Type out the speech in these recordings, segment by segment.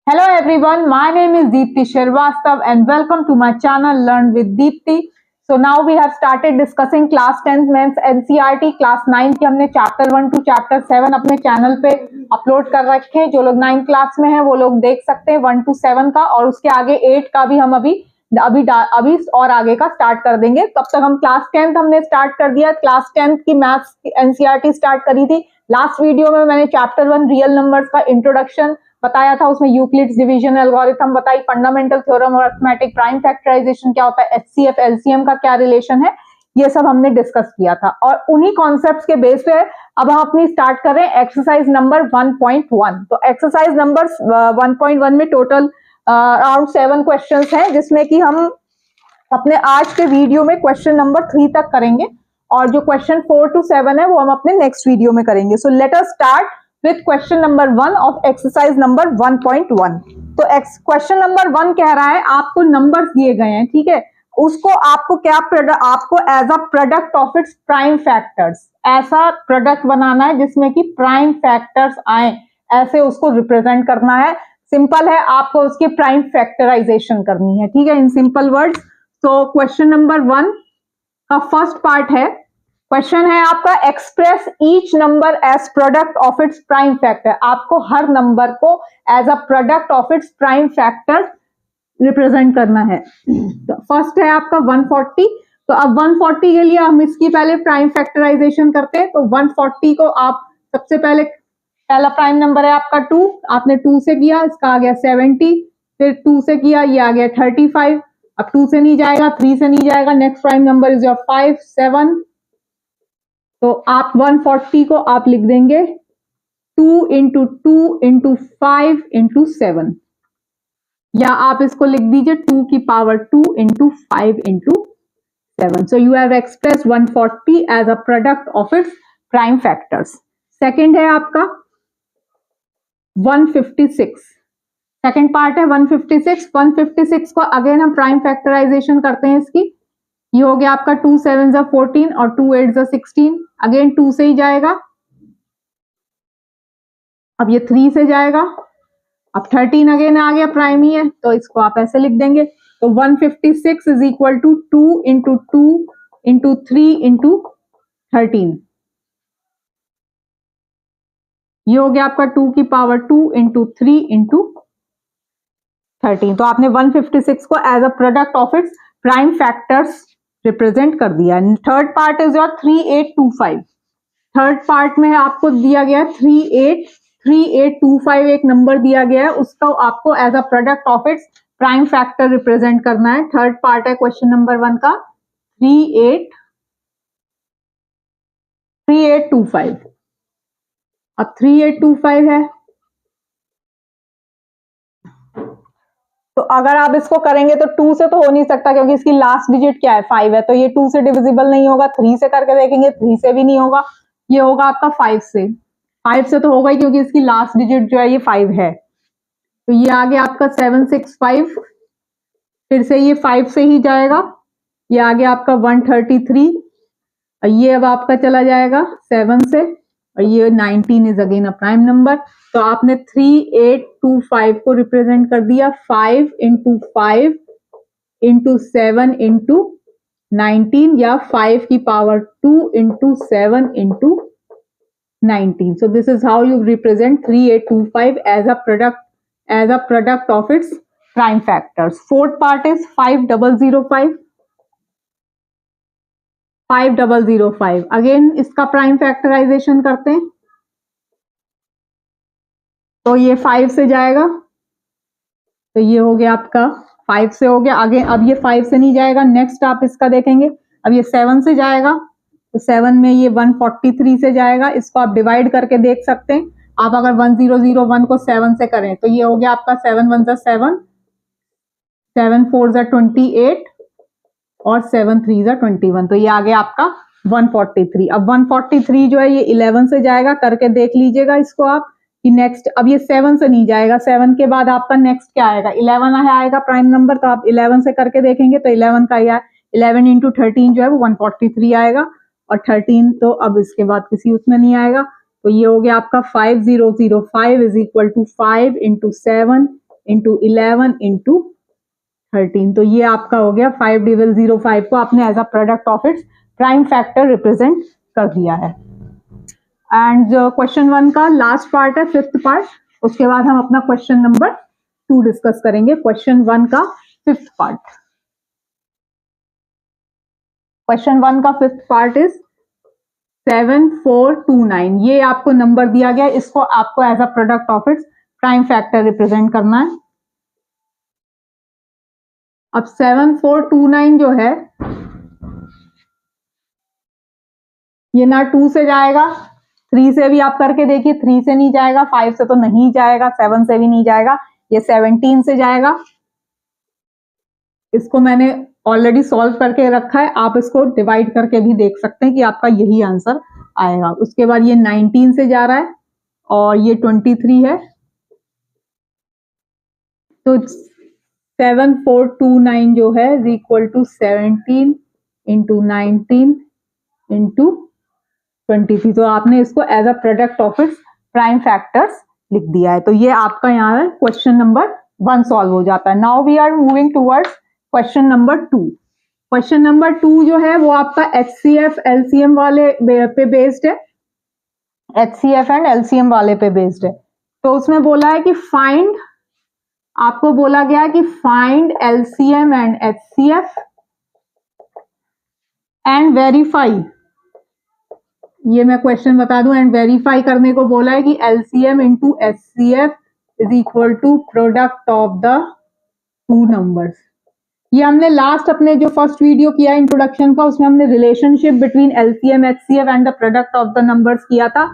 Hello everyone, my name is Deepti Shrivastava and welcome to my channel Learn with Deepti. So now we have started discussing class 10th maths NCERT class 9 की हमने chapter 1 to chapter 7 अपने channel पे upload कर रखे हैं। जो लोग 9 class में हैं वो लोग देख सकते हैं 1 टू 7 का, और उसके आगे 8 का भी हम अभी और आगे का स्टार्ट कर देंगे। तब तक हम क्लास 10th हमने स्टार्ट कर दिया। क्लास 10th की मैथ्स NCERT स्टार्ट करी थी। लास्ट वीडियो में मैंने चैप्टर 1 रियल नंबर्स का इंट्रोडक्शन बताया था, उसमें यूक्लिड्स डिवीजन एल्गोरिथम बताई, फंडामेंटल थ्योरम और अरिथमेटिक प्राइम फैक्टराइजेशन क्या होता है, एचसीएफ एलसीएम का क्या रिलेशन है, ये सब हमने डिस्कस किया था। और उन्हीं कॉन्सेप्ट्स के बेस पे अब हम अपनी स्टार्ट कर रहे हैं एक्सरसाइज नंबर 1.1। तो एक्सरसाइज नंबर 1.1 में टोटल अराउंड 7 क्वेश्चंस हैं, जिसमें कि हम अपने आज के वीडियो में क्वेश्चन नंबर 3 तक करेंगे और जो क्वेश्चन 4 टू 7 है वो हम अपने नेक्स्ट वीडियो में करेंगे। So let us start with question number 1 of exercise number 1.1। तो क्वेश्चन नंबर 1 कह रहा है आपको नंबर्स दिए गए हैं, ठीक है, उसको आपको आपको as a product of its prime factors, ऐसा प्रोडक्ट बनाना है जिसमें कि प्राइम फैक्टर्स आए, ऐसे उसको रिप्रेजेंट करना है। सिंपल है, आपको उसकी प्राइम फैक्टराइजेशन करनी है, ठीक है, इन सिंपल वर्ड्स। तो क्वेश्चन नंबर 1 का फर्स्ट पार्ट है, क्वेश्चन है आपका express each number as product of its prime factor. आपको हर नंबर को as a product of its prime factor represent करना है। तो फर्स्ट है आपका 140। तो अब 140 के लिए हम इसकी पहले प्राइम फैक्टराइजेशन करते हैं। तो 140 को आप सबसे पहले, पहला प्राइम नंबर है आपका 2, आपने 2 से किया, इसका आ गया 70, फिर 2 से किया, ये आ गया 35, अब 2 से नहीं जाएगा, 3 से नहीं जाएगा, next prime number is your 5, 7। तो आप 140 को आप लिख देंगे 2 इंटू 2 इंटू 5 इंटू 7, या आप इसको लिख दीजिए 2 की power 2 into 5 into 7। So you have express 140 as a product of its prime factors. Second है आपका 156, सेकेंड पार्ट है 156। 156 को अगेन हम प्राइम फैक्टराइजेशन करते हैं इसकी। ये हो गया आपका 2 7 14 और 2 8 16, अगेन 2 से ही जाएगा, अब ये 3 से जाएगा, अब 13 अगेन आ गया, प्राइम ही है, तो इसको आप ऐसे लिख देंगे। तो 156 is equal to 2 into 2 into 3 into 13, ये हो गया आपका 2 की पावर 2 इंटू 3 इंटू 13। तो आपने 156 को as a product of its prime factors represent कर दिया। Third part is your 3825। Third part में आपको दिया गया 3825, एक नंबर दिया गया है, उसको आपको as a product of its prime factor represent करना है। थर्ड पार्ट है क्वेश्चन नंबर 1 का 3825। अब 3825 है, तो अगर आप इसको करेंगे तो 2 से तो हो नहीं सकता, क्योंकि इसकी लास्ट डिजिट क्या है 5 है, तो ये 2 से डिविजिबल नहीं होगा। 3 से करके देखेंगे, 3 से भी नहीं होगा, ये होगा आपका 5 से। 5 से तो होगा ही, क्योंकि इसकी लास्ट डिजिट जो है ये 5 है। तो ये आ गया आपका 765, फिर से ये 5 से ही जाएगा, ये आ गया आपका 133, और ये अब आपका चला जाएगा 7 से, और ये 19 is again a prime number. तो आपने 3825 को रिप्रेजेंट कर दिया 5 इंटू 5 इंटू 7 इंटू 19, या 5 की power 2 into 7 into 19। So this is how you represent 3825 as a product of its prime factors. Fourth part is 5005. 5005 again इसका प्राइम फैक्टराइजेशन करते हैं। तो ये 5 से जाएगा, तो ये हो गया आपका 5 से हो गया, आगे अब ये 5 से नहीं जाएगा। नेक्स्ट आप इसका देखेंगे, अब ये 7 से जाएगा, तो 7 में ये 143 से जाएगा, इसको आप डिवाइड करके देख सकते हैं। आप अगर 1001 को 7 से करें तो ये हो गया आपका 7 1 7, 7 4 28 और 7 3 21, तो ये आ गया आपका 143। अब 143 जो है ये 11 से जाएगा, करके देख लीजिएगा इसको आप कि नेक्स्ट, अब ये 7 से नहीं जाएगा, 7 के बाद आपका नेक्स्ट क्या आएगा 11 आएगा प्राइम नंबर, तो आप 11 से करके देखेंगे तो 11 का या 11 इंटू 13 जो है वो 143 आएगा, और 13 तो अब इसके बाद किसी उसमें नहीं आएगा। तो ये हो गया आपका 5005 is equal to 5 into 7 into 11 into 13। तो ये आपका हो गया 5005 को आपने as a product of its prime factor represent कर दिया है। एंड क्वेश्चन 1 का लास्ट पार्ट है, 5th पार्ट, उसके बाद हम अपना क्वेश्चन नंबर 2 डिस्कस करेंगे। क्वेश्चन 1 का 5th पार्ट, क्वेश्चन 1 का 5th पार्ट इज 7429। ये आपको नंबर दिया गया, इसको आपको as a product of its prime factor represent करना है। अब 7429 जो है ये ना 2 से जाएगा, 3 से भी आप करके देखिए, 3 से नहीं जाएगा, 5 से तो नहीं जाएगा, 7 से भी नहीं जाएगा, ये 17 से जाएगा। इसको मैंने ऑलरेडी सॉल्व करके रखा है, आप इसको डिवाइड करके भी देख सकते हैं कि आपका यही आंसर आएगा। उसके बाद ये 19 से जा रहा है और ये 23 है, तो 7429 जो है is equal to 17 into 19 into 23। तो आपने इसको as a product of its prime factors लिख दिया है। तो ये आपका यहाँ क्वेश्चन नंबर 1 सॉल्व हो जाता है। Now we are moving towards question number 2। Question number 2 जो है वो आपका HCF LCM वाले पे बेस्ड है, HCF एंड LCM वाले पे बेस्ड है। तो उसमें बोला है कि फाइंड, आपको बोला गया है कि find LCM and HCF and verify, ये मैं क्वेश्चन बता दूं, एंड वेरीफाई करने को बोला है कि LCM into HCF is equal to product of the two numbers. ये हमने लास्ट अपने जो फर्स्ट वीडियो किया इंट्रोडक्शन का, उसमें हमने relationship between LCM HCF and the product of the numbers किया था।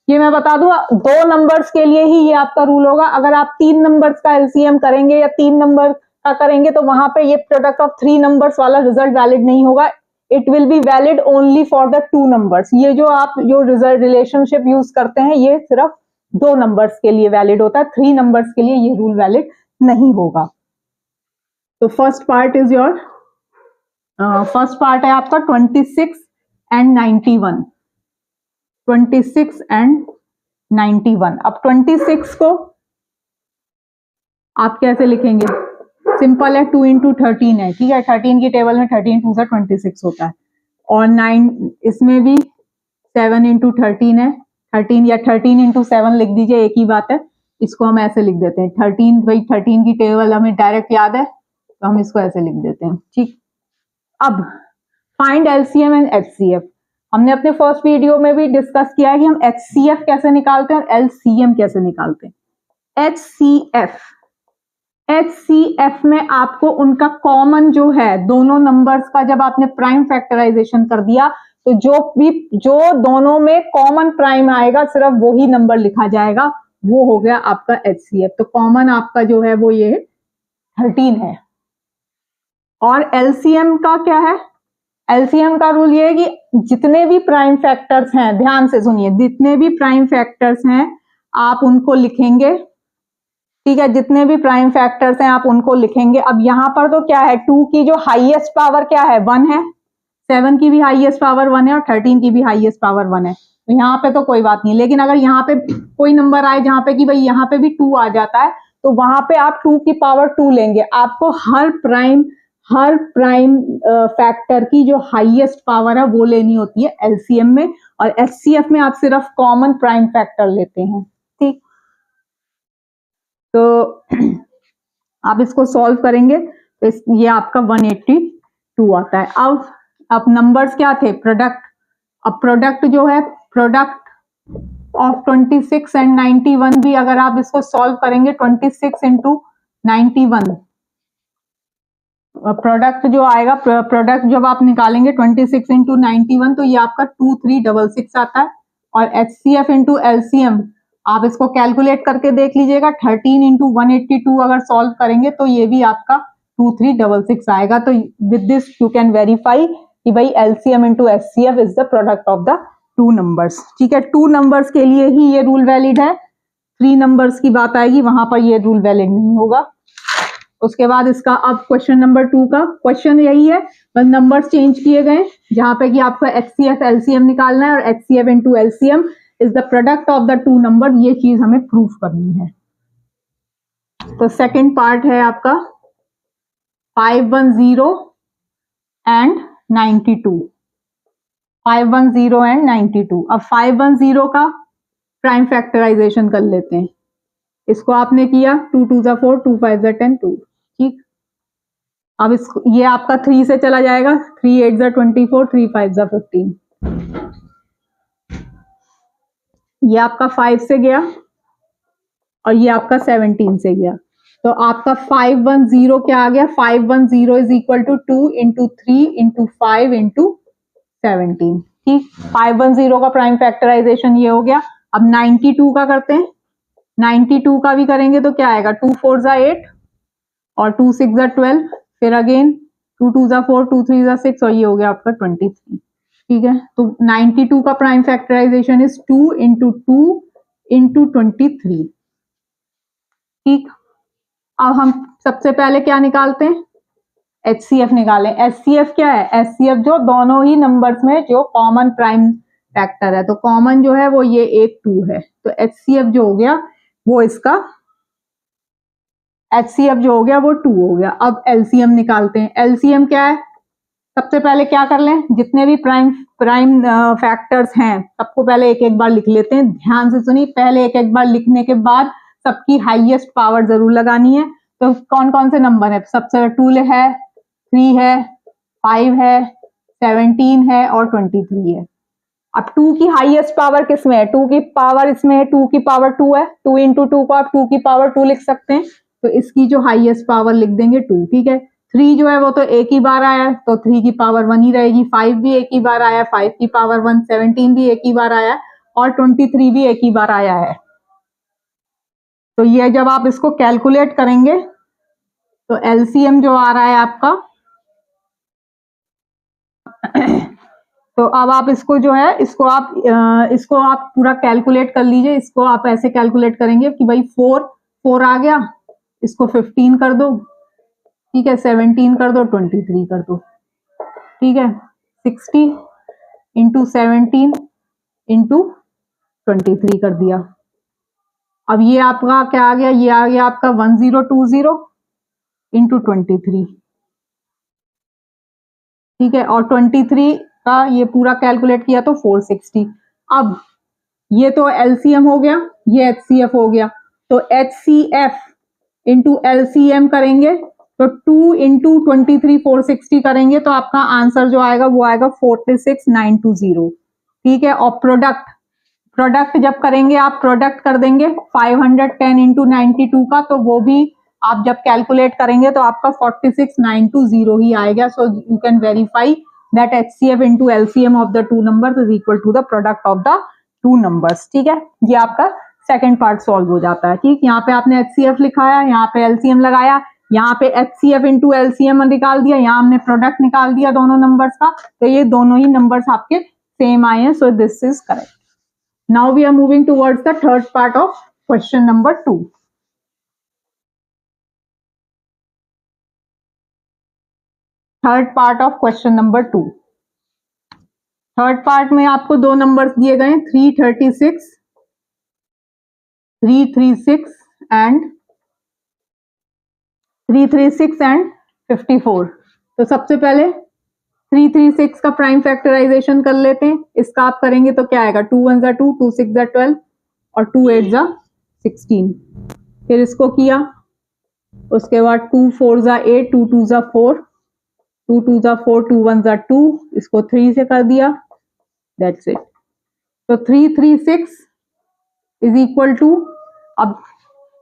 ये मैं बता दूं 2 नंबर्स के लिए ही ये आपका रूल होगा। अगर आप 3 नंबर्स का LCM करेंगे या 3 नंबर का करेंगे तो वहां पे ये प्रोडक्ट ऑफ 3 नंबर्स वाला रिजल्ट वैलिड नहीं होगा। It will be valid only for the 2 numbers. ये जो आप जो रिजल्ट रिलेशनशिप यूज करते हैं ये सिर्फ 2 नंबर्स के लिए वैलिड होता है, 3 नंबर्स के लिए ये रूल वैलिड नहीं होगा। तो first part is your, first part है आपका 26 एंड 91, 26 एंड 91। अब 26 को आप कैसे लिखेंगे? सिंपल है, 2 इंटू 13 है, ठीक है। 13 की टेबल में 13 2 से 26 होता है, और 9 इसमें भी 7 इंटू 13 है, 13 या 13 इंटू 7 लिख दीजिए, एक ही बात है। इसको हम ऐसे लिख देते हैं 13, भाई 13 की टेबल हमें डायरेक्ट याद है तो हम इसको ऐसे लिख देते हैं, ठीक। अब फाइंड LCM एंड HCF, हमने अपने फर्स्ट वीडियो में भी डिस्कस किया है कि हम HCF कैसे निकालते हैं और LCM कैसे निकालते हैं। HCF में आपको उनका कॉमन जो है दोनों नंबर्स का, जब आपने प्राइम फैक्टराइजेशन कर दिया तो जो दोनों में कॉमन प्राइम आएगा सिर्फ वही नंबर लिखा जाएगा, वो हो गया आपका HCF। तो कॉमन आपका जो है वो ये 13 है। और LCM का क्या है? LCM का रूल ये है कि जितने भी प्राइम फैक्टर्स हैं, ध्यान से सुनिए, जितने भी प्राइम फैक्टर्स हैं आप उनको लिखेंगे, ठीक है। जितने भी प्राइम फैक्टर्स हैं आप उनको लिखेंगे। अब यहां पर तो क्या है, 2 की जो हाईएस्ट पावर क्या है, 1 है, 7 की भी हाईएस्ट पावर 1 है और 13 की भी हाईएस्ट पावर 1 है। तो यहाँ पे तो कोई बात नहीं, लेकिन अगर यहाँ पे कोई नंबर आए जहां पे कि भाई यहाँ पे भी 2 आ जाता है तो वहां पे आप 2 की पावर 2 लेंगे। आपको हर प्राइम फैक्टर की जो हाईएस्ट पावर है वो लेनी होती है LCM में, और HCF में आप सिर्फ कॉमन प्राइम फैक्टर लेते हैं, ठीक। तो आप इसको सॉल्व करेंगे तो ये आपका 182 आता है। अब नंबर्स क्या थे, प्रोडक्ट। अब प्रोडक्ट जो है, प्रोडक्ट ऑफ 26 एंड 91 भी अगर आप इसको सॉल्व करेंगे 26 इंटू 91, प्रोडक्ट जो आएगा, प्रोडक्ट जब आप निकालेंगे 26 इंटू 91 तो ये आपका 2366 आता है। और HCF इंटू LCM आप इसको कैलकुलेट करके देख लीजिएगा, 13 इंटू 182 अगर सॉल्व करेंगे तो ये भी आपका 2366 आएगा। तो with this you can verify कि भाई LCM into HCF is the product of the 2 numbers, ठीक है। 2 नंबर्स के लिए ही ये रूल वैलिड है, 3 नंबर्स की बात आएगी वहां पर ये रूल वैलिड नहीं होगा। उसके बाद इसका अब क्वेश्चन नंबर 2 का क्वेश्चन यही है, बस नंबर्स चेंज किए गए, जहां पे कि आपको HCF LCM निकालना है और HCF into LCM is the product of the 2 number, ये चीज हमें प्रूफ करनी है। तो सेकंड पार्ट है आपका 510 एंड 92, 510 एंड 92। अब 510 का प्राइम फैक्टराइजेशन कर लेते हैं। इसको आपने किया 2 2 जा 4, 2 5 जा 10, 2। ठीक, अब इसको ये आपका 3 से चला जाएगा, 3 8 जा 24, 3 5 जा 15। ये आपका 5 से गया और ये आपका 17 से गया। तो आपका 510 क्या आ गया? 510 is equal to 2 into 3 into 5 into 17। ठीक, 510 का प्राइम फैक्टराइजेशन ये हो गया। अब 92 का करते हैं। 92 का भी करेंगे तो क्या आएगा? 2 4 जा 8 और 2 6 जा 12, फिर अगेन 2 2 जा 4, 2 3 जा 6 और ये हो गया आपका 23। ठीक है, तो 92 का prime factorization is 2 into 2 into 23। ठीक, अब हम सबसे पहले क्या निकालते हैं? HCF निकालें। HCF क्या है? HCF जो दोनों ही नंबर्स में जो कॉमन प्राइम फैक्टर है, तो कॉमन जो है वो ये 1 2 है, तो HCF जो हो गया वो इसका HCF जो हो गया वो 2 हो गया। अब LCM निकालते हैं। LCM क्या है? सबसे पहले क्या कर लें, जितने भी प्राइम फैक्टर्स हैं सबको पहले एक एक बार लिख लेते हैं। ध्यान से सुनिए, पहले एक एक बार लिखने के बाद सबकी हाईएस्ट पावर जरूर लगानी है। तो कौन कौन से नंबर है? सबसे 2 है, 3 है, 5 है, 17 है और 23 है। अब 2 की हाईएस्ट पावर किसमें है? 2 की पावर इसमें है, 2 की पावर 2 है। 2 इंटू 2 को आप 2 की पावर 2 लिख सकते हैं, तो इसकी जो हाईएस्ट पावर लिख देंगे 2। ठीक है, 3 जो है वो तो एक ही बार आया है, तो 3 की पावर 1 ही रहेगी। 5 भी एक ही बार आया, 5 की पावर 1। 17 भी एक ही बार आया और 23 भी एक ही बार आया है। तो ये जब आप इसको कैलकुलेट करेंगे तो एलसीएम जो आ रहा है आपका तो अब आप इसको जो है इसको आप पूरा कैलकुलेट कर लीजिए। इसको आप ऐसे कैलकुलेट करेंगे कि भाई 4 आ गया, इसको 15 कर दो, ठीक है, 17 कर दो, 23 कर दो, ठीक है, 60 इंटू 17 इंटू 23 कर दिया। अब ये आपका क्या आ गया? ये आ गया आपका 1020 इंटू 23, ठीक है, और 23 का ये पूरा कैलकुलेट किया तो 460। अब ये तो एलसीएम हो गया, ये एचसीएफ हो गया। तो एचसीएफ इंटू एलसीएम करेंगे तो 2 इंटू 23 460 करेंगे तो आपका आंसर जो आएगा वो आएगा 46920। ठीक है, और प्रोडक्ट जब करेंगे आप प्रोडक्ट कर देंगे 510 इंटू 92 का, तो वो भी आप जब कैलकुलेट करेंगे तो आपका 46920 ही आएगा। So you can verify that HCF into LCM of the two numbers is equal to the product of the two numbers. ठीक है, ये आपका सेकंड पार्ट सॉल्व हो जाता है। ठीक, यहाँ पे आपने HCF लिखाया, यहाँ पे LCM लगाया, यहाँ पे HCF इंटू LCM निकाल दिया, यहाँ हमने प्रोडक्ट निकाल दिया दोनों नंबर्स का, तो ये दोनों ही नंबर्स आपके सेम आए हैं। So this is correct. Now we are moving towards the third part of question number 2. Third part of question number 2. Third part में आपको दो नंबर्स दिए गए हैं 336 एंड 54। तो सबसे पहले 336 का प्राइम फैक्टराइजेशन कर लेते हैं। इसका आप करेंगे तो क्या आएगा? 2 1 जा 2, 2 6 जा 12 और 2 8 जा 16। फिर इसको किया, उसके बाद 2 4 जा 8, 2 2 जा 4, 2 2 जा 4, 2 1 जा 2, इसको 3 से कर दिया, दैट्स इट। तो 336 इज इक्वल टू, अब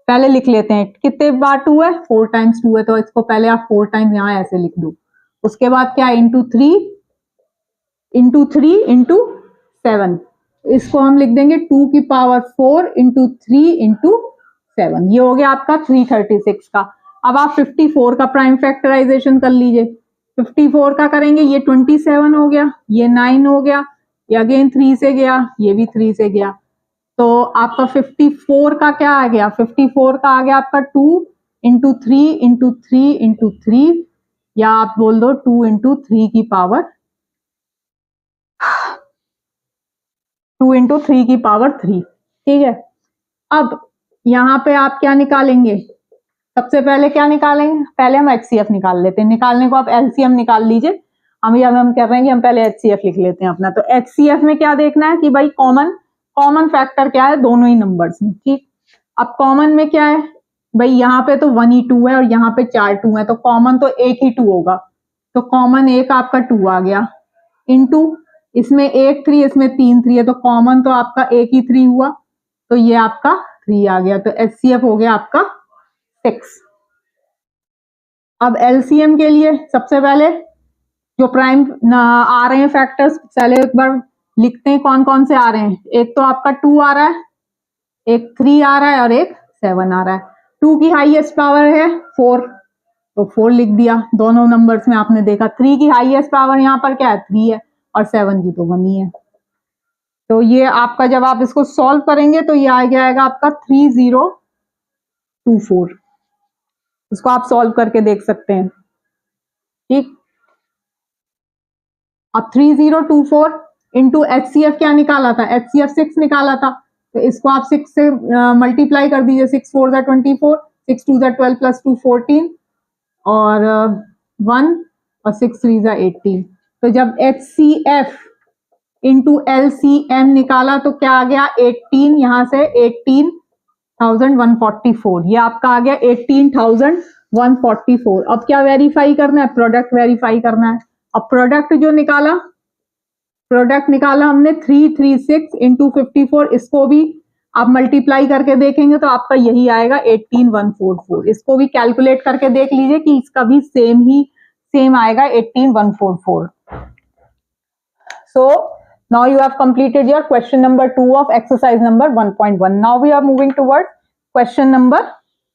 पहले लिख लेते हैं कितने बार 2 है, 4 टाइम्स 2 है, तो इसको पहले आप 4 टाइम्स यहाँ ऐसे लिख दो। उसके बाद क्या, इंटू 3 इंटू 7, इसको हम लिख देंगे 2 की पावर 4 इंटू 3 इंटू 7। ये हो गया आपका 336 का। अब आप 54 का प्राइम फैक्टराइजेशन कर लीजिए। 54 का करेंगे, ये 27 हो गया, ये 9 हो गया, ये अगेन 3 से गया, ये भी 3 से गया, तो आपका 54 का क्या आ गया? 54 का आ गया आपका 2 इंटू 3 इंटू 3 इंटू 3, या आप बोल दो 2 इंटू 3 की पावर 2 इंटू 3 की पावर 3। ठीक है, अब यहां पे आप क्या निकालेंगे? सबसे पहले क्या निकालेंगे, पहले हम HCF निकाल लेते हैं। निकालने को आप LCM निकाल लीजिए। हम कह रहे हैं कि हम पहले HCF लिख लेते हैं अपना। तो HCF में क्या देखना है कि भाई कॉमन फैक्टर क्या है दोनों ही नंबर्स में। ठीक, अब कॉमन में क्या है भाई, यहाँ पे तो 1 ही 2 है और यहाँ पे 4 2 है, तो कॉमन तो एक ही 2 होगा। तो कॉमन एक आपका 2 आ गया, इनटू इसमें 1 3, इसमें 3 3 है, तो कॉमन तो आपका एक ही 3 हुआ, तो ये आपका 3 आ गया। तो HCF हो गया आपका 6। अब LCM के लिए सबसे पहले जो प्राइम आ रहे हैं फैक्टर्स, पहले एक बार लिखते हैं कौन कौन से आ रहे हैं। एक तो आपका 2 आ रहा है, एक 3 आ रहा है और एक 7 आ रहा है। 2 की हाईएस्ट पावर है 4, तो 4 लिख दिया। दोनों नंबर्स में आपने देखा 3 की हाईएस्ट पावर यहाँ पर क्या है 3 है, और 7 की तो 1 ही है। तो ये आपका जब आप इसको सॉल्व करेंगे तो ये आ जाएगा आपका 3024। इसको आप सॉल्व करके देख सकते हैं। ठीक, अब 3024 इंटू HCF क्या निकाला था, HCF 6 निकाला था, तो इसको आप 6 से मल्टीप्लाई कर दीजिए। 6 4 24, 6 2 12 प्लस 2 14, और 1 और 6 3 18। तो जब HCF इंटू LCM निकाला तो क्या आ गया 18, यहां से 18,144, ये आपका आ गया 18,144। अब क्या वेरीफाई करना है, प्रोडक्ट वेरीफाई करना है। अब प्रोडक्ट निकाला हमने 336 इंटू 54, इसको भी आप मल्टीप्लाई करके देखेंगे तो आपका यही आएगा 18,144। इसको भी कैलकुलेट करके देख लीजिए कि इसका भी सेम आएगा 18,144। So now you have completed your question number 2 of exercise number 1.1. Now we are moving towards question number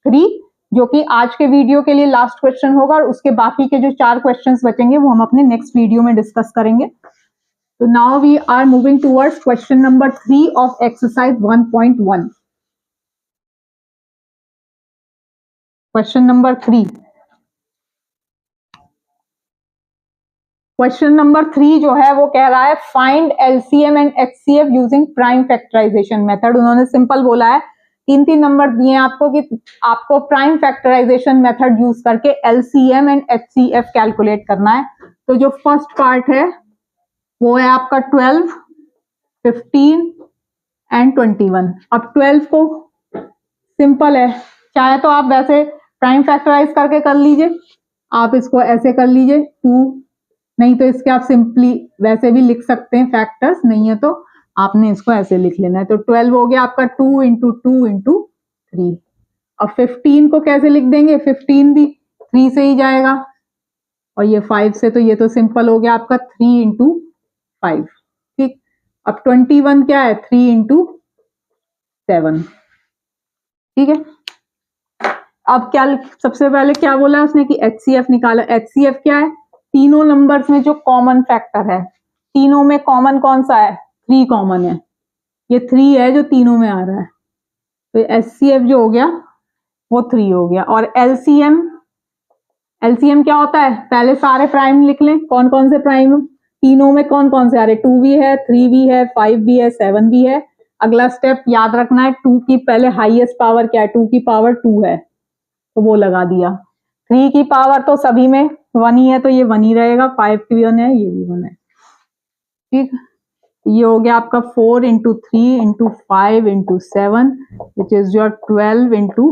3, जो कि आज के वीडियो के लिए लास्ट क्वेश्चन होगा, और उसके बाकी के जो 4 क्वेश्चंस बचेंगे वो हम अपने नेक्स्ट वीडियो में डिस्कस करेंगे। So now we are moving towards question number 3 of exercise 1.1. Question number 3. Question number 3 जो है वो कह रहा है find LCM and HCF using prime factorization method. उन्होंने सिंपल बोला है, 3 नंबर दिए आपको कि आपको प्राइम फैक्टराइजेशन मेथड यूज करके LCM एंड HCF कैलकुलेट करना है। तो जो फर्स्ट पार्ट है वो है आपका 12, 15 एंड 21। अब 12 को सिंपल है, चाहे तो आप वैसे प्राइम फैक्टराइज करके कर लीजिए, आप इसको ऐसे कर लीजिए 2, नहीं तो इसके आप सिंपली वैसे भी लिख सकते हैं फैक्टर्स, नहीं है तो आपने इसको ऐसे लिख लेना है। तो 12 हो गया आपका 2 इंटू 2 इंटू 3। अब 15 को कैसे लिख देंगे, 15 भी 3 से ही जाएगा, और ये 5 से, तो ये तो सिंपल हो गया आपका 3 इंटू 5। ठीक, अब 21 क्या है 3 इंटू 7। ठीक है, अब क्या सबसे पहले क्या बोला उसने कि HCF निकाला। HCF क्या है, तीनों नंबर्स में जो कॉमन फैक्टर है, तीनों में कॉमन कौन सा है 3 कॉमन है, ये 3 है जो तीनों में आ रहा है, तो HCF जो हो गया वो 3 हो गया। और LCM क्या होता है, पहले सारे प्राइम लिख लें, कौन कौन से प्राइम, तीनों में कौन कौन से आ रहे, 2 भी है, 3 भी है, 5 भी है, 7 भी है। अगला स्टेप याद रखना है, 2 की पहले हाईएस्ट पावर क्या है, 2 की पावर 2 है, तो वो लगा दिया। 3 की पावर तो सभी में 1 ही है, तो ये 1 ही रहेगा। 5 की 1 है, ये भी 1 है। ठीक, ये हो गया आपका 4 into 3 into 5 into 7 which is your 12 into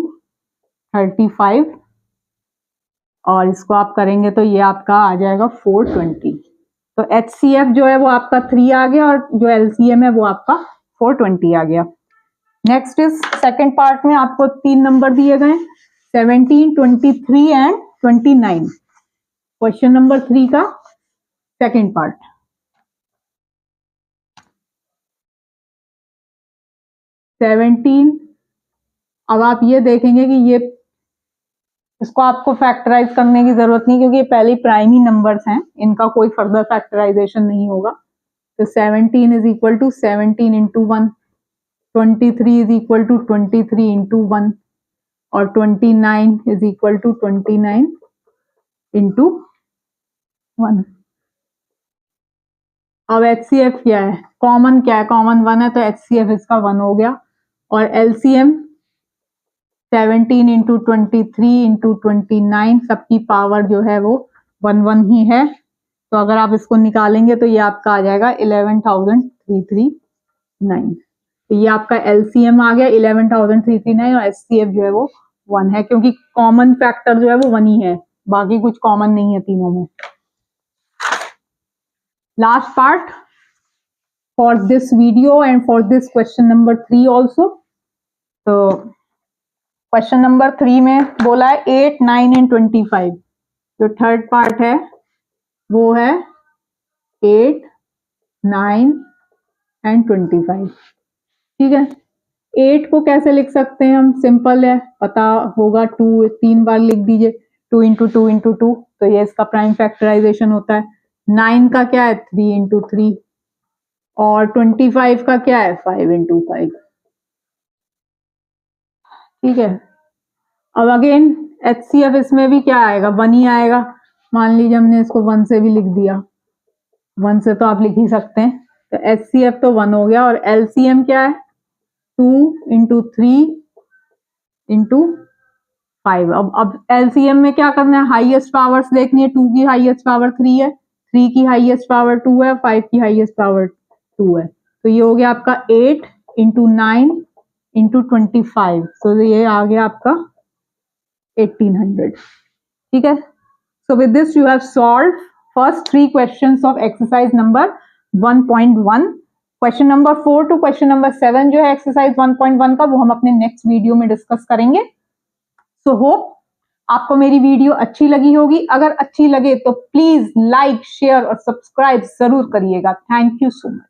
35, और इसको आप करेंगे तो ये आपका आ जाएगा 420। तो HCF जो है वो आपका 3 आ गया, और जो LCM है वो आपका 420 आ गया। नेक्स्ट इज सेकेंड पार्ट में आपको 3 नंबर दिए गए, 17, 23 एंड 29। क्वेश्चन नंबर 3 का सेकेंड पार्ट। 17, अब आप ये देखेंगे कि ये इसको आपको फैक्टराइज करने की जरूरत नहीं, क्योंकि ये पहले प्राइम ही नंबर्स हैं, इनका कोई फर्दर फैक्टराइजेशन नहीं होगा। तो 17 is equal to 17 into 1, 23 is equal to 23 into 1, और 29 इज इक्वल टू 29 इंटू 1। अब HCF क्या है, कॉमन क्या है, कॉमन 1 है, तो HCF इसका 1 हो गया। और LCM 17 इंटू 23 इंटू 29, सबकी पावर जो है वो 1 ही है। तो अगर आप इसको निकालेंगे तो ये आपका आ जाएगा 11,339। तो ये आपका एलसीएम आ गया 11,339 और एचसीएफ जो है वो 1 है, क्योंकि कॉमन फैक्टर जो है वो 1 ही है, बाकी कुछ कॉमन नहीं है तीनों में। Last part for this video and for this question number 3 also. तो क्वेश्चन नंबर 3 में बोला है 8, 9 एंड 25। जो थर्ड पार्ट है वो है 8, 9 एंड 25। ठीक है, 8 को कैसे लिख सकते हैं हम? सिंपल है, पता होगा, 2 3 बार लिख दीजिए, 2 इंटू 2 इंटू 2, तो ये इसका प्राइम फैक्टराइजेशन होता है। 9 का क्या है? 3 इंटू 3, और 25 का क्या है? 5 इंटू 5। ठीक है, अब अगेन एचसीएफ इसमें भी क्या आएगा? 1 ही आएगा। मान लीजिए हमने इसको 1 से भी लिख दिया, 1 से तो आप लिख ही सकते हैं, तो एचसीएफ तो 1 हो गया। और एलसीएम क्या है? 2 इंटू 3 इंटू 5। अब एलसीएम में क्या करना है? हाईएस्ट पावर्स देखनी है। 2 की हाईएस्ट पावर 3 है, 3 की हाईएस्ट पावर 2 है, 5 की हाईएस्ट पावर 2 है। तो ये हो गया आपका 8 इंटू 9 इंटू 25, तो ये आ गया आपका 1800। ठीक है, so with this you have solved first 3 questions of exercise number 1.1। Question number 4 to question number 7 जो है एक्सरसाइज 1.1 का, वो हम अपने नेक्स्ट वीडियो में डिस्कस करेंगे। सो होप आपको मेरी वीडियो अच्छी लगी होगी। अगर अच्छी लगे तो प्लीज लाइक, शेयर और सब्सक्राइब जरूर करिएगा। Thank you so much.